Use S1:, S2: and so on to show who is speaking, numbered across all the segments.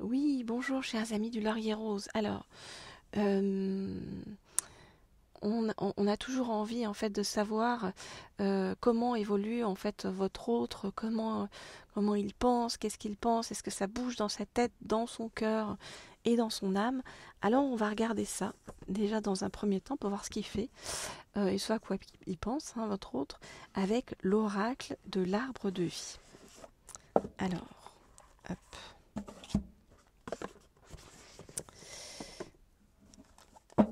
S1: Oui, bonjour chers amis du Laurier Rose. Alors, euh, on a toujours envie en fait de savoir comment évolue en fait votre autre, comment il pense, qu'est-ce qu'il pense, est-ce que ça bouge dans sa tête, dans son cœur et dans son âme. Alors on va regarder ça déjà dans un premier temps pour voir ce qu'il fait et ce à quoi il pense, hein, votre autre, avec l'oracle de l'arbre de vie. Alors, hop.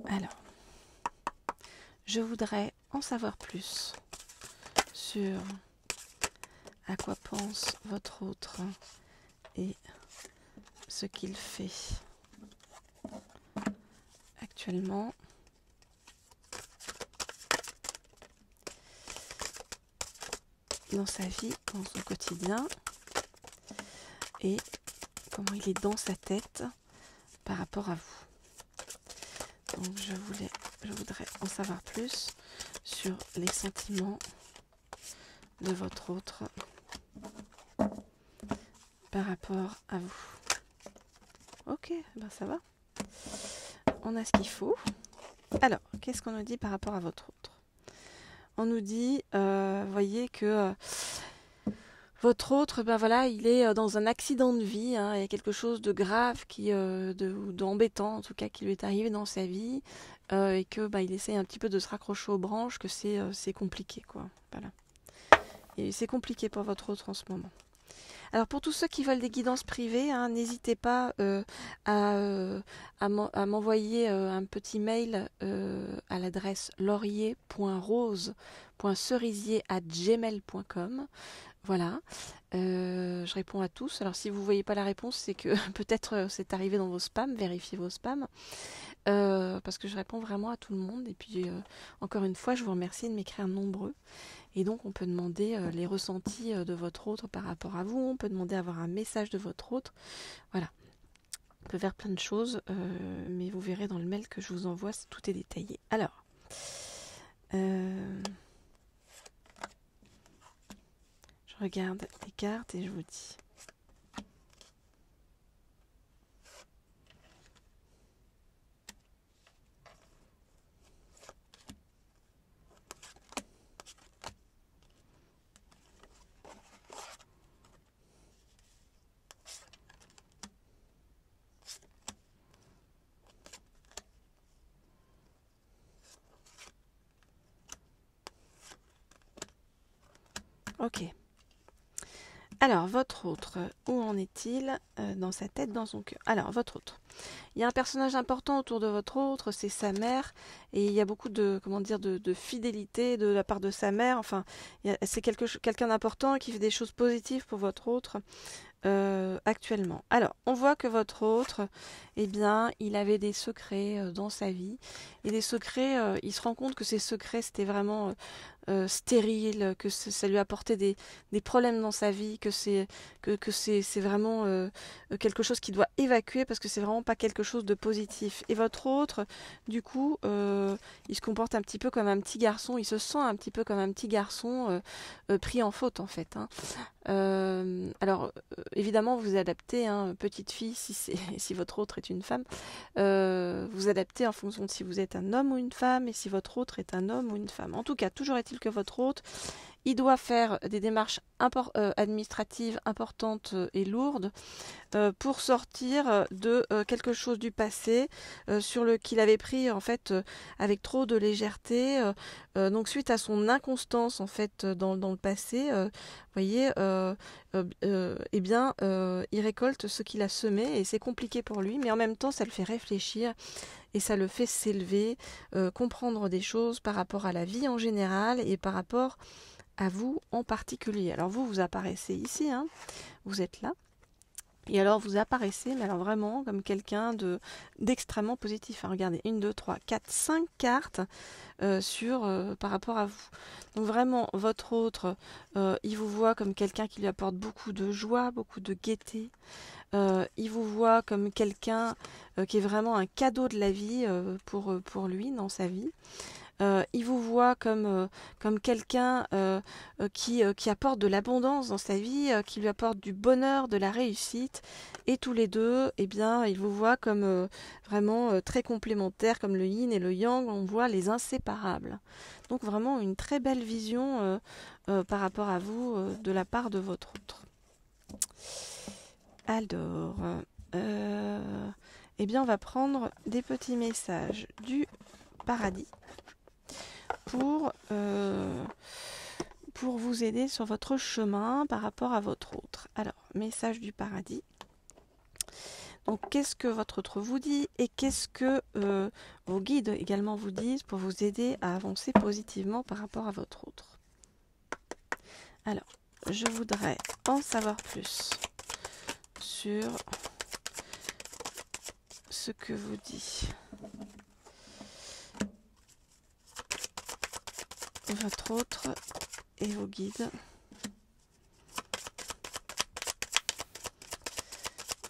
S1: Alors, je voudrais en savoir plus sur à quoi pense votre autre et ce qu'il fait actuellement. Dans sa vie, dans son quotidien et comment il est dans sa tête par rapport à vous. Donc je voudrais en savoir plus sur les sentiments de votre autre par rapport à vous. Ok, ben ça va. On a ce qu'il faut. Alors, qu'est-ce qu'on nous dit par rapport à votre autre? On nous dit, voyez que votre autre, ben voilà, il est dans un accident de vie, hein, il y a quelque chose de grave, d'embêtant en tout cas, qui lui est arrivé dans sa vie, et que il essaie un petit peu de se raccrocher aux branches, que c'est compliqué, quoi. Voilà. Et c'est compliqué pour votre autre en ce moment. Alors pour tous ceux qui veulent des guidances privées, hein, n'hésitez pas à m'envoyer un petit mail à l'adresse laurier.rose.cerisier@gmail.com. Voilà, je réponds à tous. Alors si vous ne voyez pas la réponse, c'est que peut-être c'est arrivé dans vos spams, vérifiez vos spams, parce que je réponds vraiment à tout le monde. Et puis encore une fois, je vous remercie de m'écrire nombreux. Et donc on peut demander les ressentis de votre autre par rapport à vous, on peut demander à avoir un message de votre autre. Voilà, on peut faire plein de choses, mais vous verrez dans le mail que je vous envoie, tout est détaillé. Alors, je regarde les cartes et je vous dis. Ok. Alors, votre autre, où en est-il dans sa tête, dans son cœur? Alors, votre autre. Il y a un personnage important autour de votre autre, c'est sa mère, et il y a beaucoup de, comment dire, de fidélité de la part de sa mère. Enfin, c'est quelqu'un d'important qui fait des choses positives pour votre autre actuellement. Alors, on voit que votre autre, eh bien, il avait des secrets dans sa vie, et des secrets, il se rend compte que ces secrets, c'était vraiment stérile, que ça lui apportait des problèmes dans sa vie, que c'est vraiment quelque chose qu'il doit évacuer parce que c'est vraiment pas quelque chose de positif. Et votre autre, du coup, il se comporte un petit peu comme un petit garçon, il se sent un petit peu comme un petit garçon pris en faute en fait. Hein. Alors, évidemment, vous adaptez, hein, petite fille, si votre autre est une femme, vous adaptez en fonction de si vous êtes un homme ou une femme et si votre autre est un homme ou une femme. En tout cas, toujours est-il que votre autre, il doit faire des démarches administratives importantes et lourdes pour sortir de quelque chose du passé sur le qu'il avait pris en fait avec trop de légèreté. Donc suite à son inconstance en fait dans le passé, vous voyez, eh bien, il récolte ce qu'il a semé et c'est compliqué pour lui, mais en même temps ça le fait réfléchir et ça le fait s'élever, comprendre des choses par rapport à la vie en général et par rapport à vous en particulier. Alors vous apparaissez ici, hein, vous êtes là. Et alors vous apparaissez, mais alors vraiment comme quelqu'un d'extrêmement positif. Hein, regardez, 1, 2, 3, 4, 5 cartes par rapport à vous. Donc vraiment, votre autre, il vous voit comme quelqu'un qui lui apporte beaucoup de joie, beaucoup de gaieté. Il vous voit comme quelqu'un qui est vraiment un cadeau de la vie pour lui dans sa vie. Il vous voit comme quelqu'un qui apporte de l'abondance dans sa vie, qui lui apporte du bonheur, de la réussite. Et tous les deux, eh bien, il vous voit comme vraiment très complémentaires, comme le yin et le yang. On voit les inséparables. Donc vraiment une très belle vision par rapport à vous de la part de votre autre. Alors, eh bien, on va prendre des petits messages du paradis pour vous aider sur votre chemin par rapport à votre autre. Alors, message du paradis. Donc, qu'est-ce que votre autre vous dit et qu'est-ce que vos guides également vous disent pour vous aider à avancer positivement par rapport à votre autre. Alors, je voudrais en savoir plus sur ce que vous dit votre autre et vos guides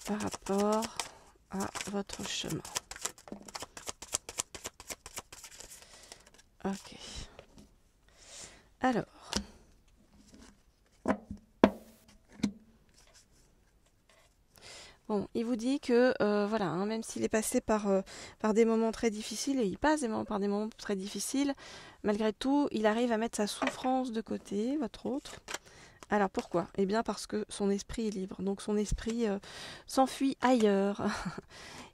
S1: par rapport à votre chemin. Ok. Alors, bon, il vous dit que voilà, hein, même s'il est passé par des moments très difficiles, et il passe par des moments très difficiles, malgré tout, il arrive à mettre sa souffrance de côté, votre autre. Alors pourquoi? Eh bien parce que son esprit est libre, donc son esprit s'enfuit ailleurs.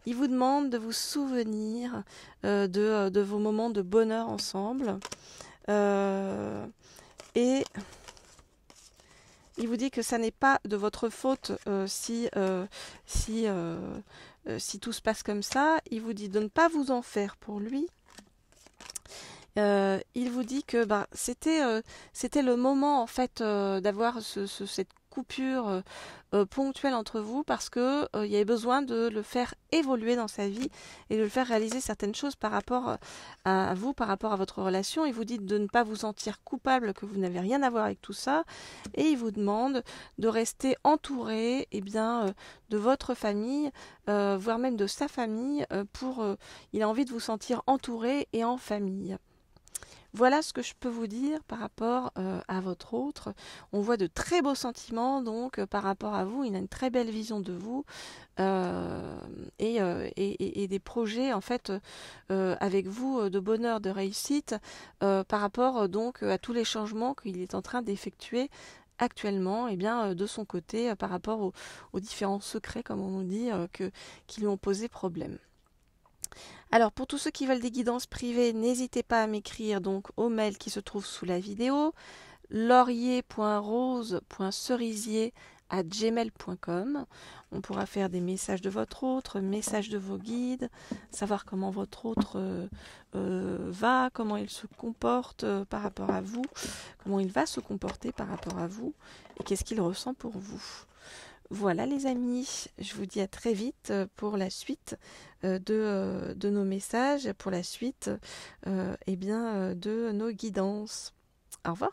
S1: Il vous demande de vous souvenir de vos moments de bonheur ensemble. Et il vous dit que ça n'est pas de votre faute si tout se passe comme ça. Il vous dit de ne pas vous en faire pour lui. Il vous dit que c'était le moment en fait d'avoir cette coupure ponctuelle entre vous parce que il y avait besoin de le faire évoluer dans sa vie et de le faire réaliser certaines choses par rapport à vous, par rapport à votre relation. Il vous dit de ne pas vous sentir coupable, que vous n'avez rien à voir avec tout ça, et il vous demande de rester entouré de votre famille, voire même de sa famille, il a envie de vous sentir entouré et en famille. Voilà ce que je peux vous dire par rapport à votre autre. On voit de très beaux sentiments, donc par rapport à vous, il a une très belle vision de vous et des projets en fait avec vous de bonheur, de réussite par rapport donc à tous les changements qu'il est en train d'effectuer actuellement de son côté par rapport aux différents secrets, comme on nous dit, qui lui ont posé problème. Alors pour tous ceux qui veulent des guidances privées, n'hésitez pas à m'écrire donc au mail qui se trouve sous la vidéo, laurier.rose.cerisier@gmail.com. On pourra faire des messages de votre autre, messages de vos guides, savoir comment votre autre va, comment il se comporte par rapport à vous, comment il va se comporter par rapport à vous et qu'est-ce qu'il ressent pour vous. Voilà les amis, je vous dis à très vite pour la suite de nos messages, pour la suite de nos guidances. Au revoir.